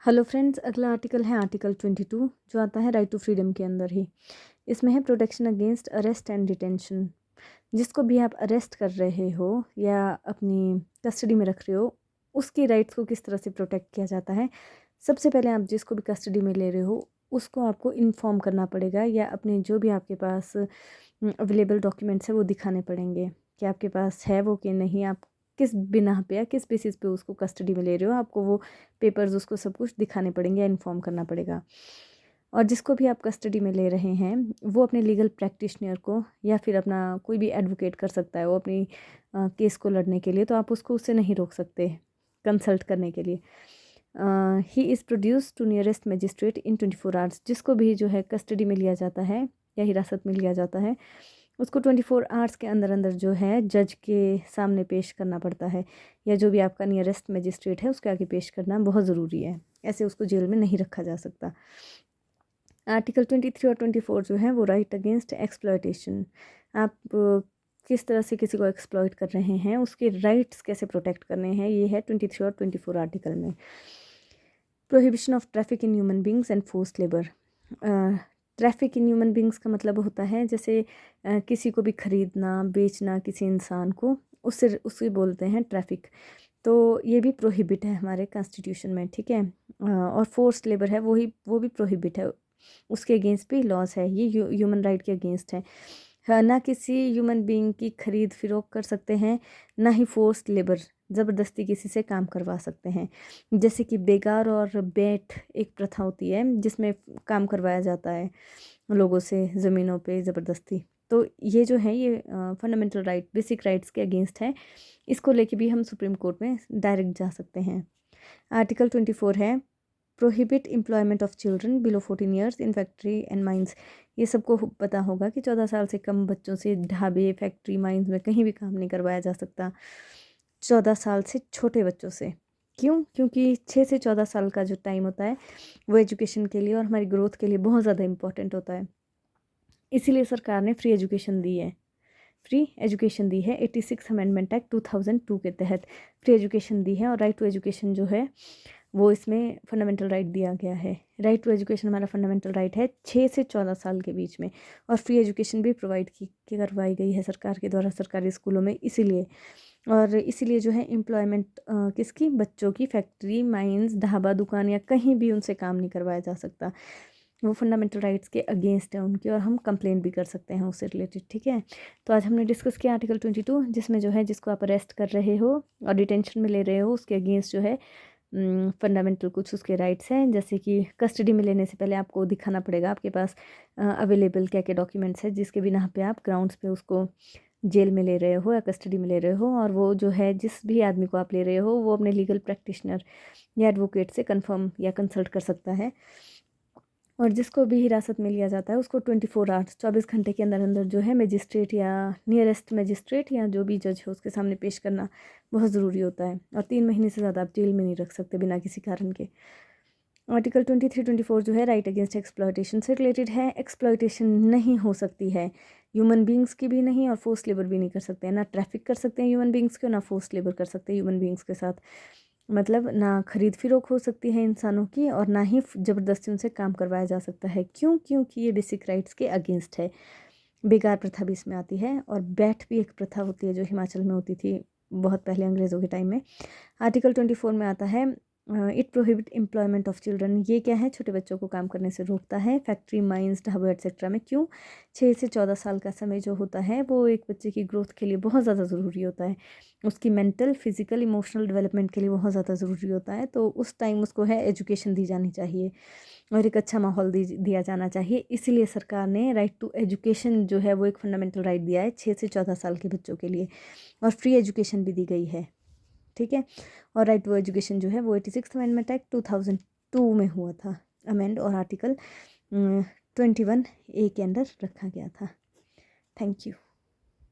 Hello friends, अगला article है article 22 जो आता है राइट टू फ्रीडम के अंदर ही। इसमें है protection against arrest and detention. जिसको भी आप अरेस्ट कर रहे हो या अपनी कस्टडी में रख रहे हो, उसकी राइट्स को किस तरह से प्रोटेक्ट किया जाता है। सबसे पहले आप जिसको भी कस्टडी में ले रहे हो उसको आपको इन्फॉर्म करना पड़ेगा या अपने जो भी आपके पास अवेलेबल डॉक्यूमेंट्स है वो दिखाने पड़ेंगे कि आपके पास है वो कि नहीं। आप किस बिना पे या किस बेसिस पे उसको कस्टडी में ले रहे हो, आपको वो पेपर्स उसको सब कुछ दिखाने पड़ेंगे या इन्फॉर्म करना पड़ेगा। और जिसको भी आप कस्टडी में ले रहे हैं वो अपने लीगल प्रैक्टिशनर को या फिर अपना कोई भी एडवोकेट कर सकता है वो अपनी केस को लड़ने के लिए, तो आप उसको उससे नहीं रोक सकते कंसल्ट करने के लिए। He is produce to nearest magistrate in 24 hours. जिसको भी जो है कस्टडी में लिया जाता है या हिरासत में लिया जाता है उसको 24 आवर्स के अंदर अंदर जो है जज के सामने पेश करना पड़ता है, या जो भी आपका नियरेस्ट मजिस्ट्रेट है उसके आगे पेश करना बहुत ज़रूरी है। ऐसे उसको जेल में नहीं रखा जा सकता। आर्टिकल 23 और 24 जो है वो राइट अगेंस्ट एक्सप्लॉयटेशन। आप किस तरह से किसी को एक्सप्लॉयट कर रहे हैं, उसके राइट्स कैसे प्रोटेक्ट करने हैं, ये है 23 और 24 आर्टिकल में। Prohibition of traffic in human beings and force labour. Traffic in human beings का मतलब होता है जैसे किसी को भी ख़रीदना बेचना किसी इंसान को, उससे बोलते हैं ट्रैफिक। तो ये भी प्रोहिबिट है हमारे कॉन्स्टिट्यूशन में, ठीक है। और फोर्स लेबर है वो भी प्रोहिबिट है, उसके अगेंस्ट भी लॉज है। ये ह्यूमन राइट के अगेंस्ट है। हाँ, ना किसी ह्यूमन बीइंग की खरीद फरोख्त कर सकते हैं, ना ही फोर्स लेबर ज़बरदस्ती किसी से काम करवा सकते हैं। जैसे कि बेगार और बेट एक प्रथा होती है जिसमें काम करवाया जाता है लोगों से ज़मीनों पे ज़बरदस्ती। तो ये जो है ये फंडामेंटल राइट बेसिक राइट्स के अगेंस्ट है। इसको लेके भी हम सुप्रीम कोर्ट में डायरेक्ट जा सकते हैं। आर्टिकल 24 है prohibit employment of children below 14 years in factory and mines. ये सबको पता होगा कि 14 साल से कम बच्चों से ढाबे फैक्ट्री माइंस में कहीं भी काम नहीं करवाया जा सकता। 14 साल से छोटे बच्चों से क्यों? क्योंकि 6 से 14 साल का जो टाइम होता है वो एजुकेशन के लिए और हमारी ग्रोथ के लिए बहुत ज़्यादा इंपॉर्टेंट होता है। इसीलिए सरकार ने फ्री एजुकेशन दी है। फ्री एजुकेशन दी है 86 अमेंडमेंट एक्ट 2002 के तहत फ्री एजुकेशन दी है। और राइट टू एजुकेशन जो है वो इसमें फंडामेंटल राइट दिया गया है। राइट टू एजुकेशन हमारा फंडामेंटल राइट है 6 से 14 साल के बीच में। और फ्री एजुकेशन भी प्रोवाइड की करवाई गई है सरकार के द्वारा सरकारी स्कूलों में, इसीलिए। और इसीलिए जो है एम्प्लॉयमेंट किसकी, बच्चों की फैक्ट्री माइंस ढाबा दुकान या कहीं भी उनसे काम नहीं करवाया जा सकता। वो फंडामेंटल राइट्स के अगेंस्ट है उनके, और हम कंप्लेंट भी कर सकते हैं उससे रिलेटेड, ठीक है। तो आज हमने डिस्कस किया आर्टिकल 22 जिसमें जो है जिसको आप अरेस्ट कर रहे हो और डिटेंशन में ले रहे हो उसके अगेंस्ट जो है फंडामेंटल कुछ उसके राइट्स हैं। जैसे कि कस्टडी में लेने से पहले आपको दिखाना पड़ेगा आपके पास अवेलेबल क्या क्या डॉक्यूमेंट्स है जिसके बिना पे आप ग्राउंड्स पे उसको जेल में ले रहे हो या कस्टडी में ले रहे हो। और वो जो है जिस भी आदमी को आप ले रहे हो वो अपने लीगल प्रैक्टिशनर या एडवोकेट से कंफर्म या कंसल्ट कर सकता है। और जिसको भी हिरासत में लिया जाता है उसको 24 आवर्स 24 घंटे के अंदर अंदर जो है मजिस्ट्रेट या नियरेस्ट मजिस्ट्रेट या जो भी जज है उसके सामने पेश करना बहुत ज़रूरी होता है। और 3 महीने से ज़्यादा आप जेल में नहीं रख सकते बिना किसी कारण के। आर्टिकल 23-24 जो है राइट अगेंस्ट एक्सप्लॉयटेशन से रिलेटेड है। एक्सप्लॉयटेशन नहीं हो सकती है ह्यूमन बींग्स की भी नहीं, और फोर्स लेबर भी नहीं कर सकते हैं। ना ट्रैफिक कर सकते हैं ह्यूमन बींग्स को, ना फोर्स लेबर कर सकते हैं ह्यूमन बींग्स के साथ। मतलब ना खरीद फरोख्त हो सकती है इंसानों की और ना ही ज़बरदस्ती उनसे काम करवाया जा सकता है। क्यों? क्योंकि ये बेसिक राइट्स के अगेंस्ट है। बेगार प्रथा भी इसमें आती है, और बैठ भी एक प्रथा होती है जो हिमाचल में होती थी बहुत पहले अंग्रेज़ों के टाइम में। आर्टिकल 24 में आता है it prohibit employment of children. ये क्या है, छोटे बच्चों को काम करने से रोकता है फैक्ट्री माइंस ढाबा एक्सेट्रा में। क्यों? 6 से 14 साल का समय जो होता है वो एक बच्चे की ग्रोथ के लिए बहुत ज़्यादा ज़रूरी होता है, उसकी मेंटल फिजिकल इमोशनल डेवलपमेंट के लिए बहुत ज़्यादा ज़रूरी होता है। तो उस टाइम उसको है एजुकेशन दी जानी चाहिए और एक अच्छा माहौल दिया जाना चाहिए। इसीलिए सरकार ने राइट टू एजुकेशन जो है वो एक फंडामेंटल राइट दिया है 6 से 14 साल के बच्चों के लिए, और फ्री एजुकेशन भी दी गई है, ठीक है। और राइट टू एजुकेशन जो है वो 86 अमेंडमेंट एक्ट 2002 में हुआ था अमेंड, और आर्टिकल 21A के अंदर रखा गया था। Thank you.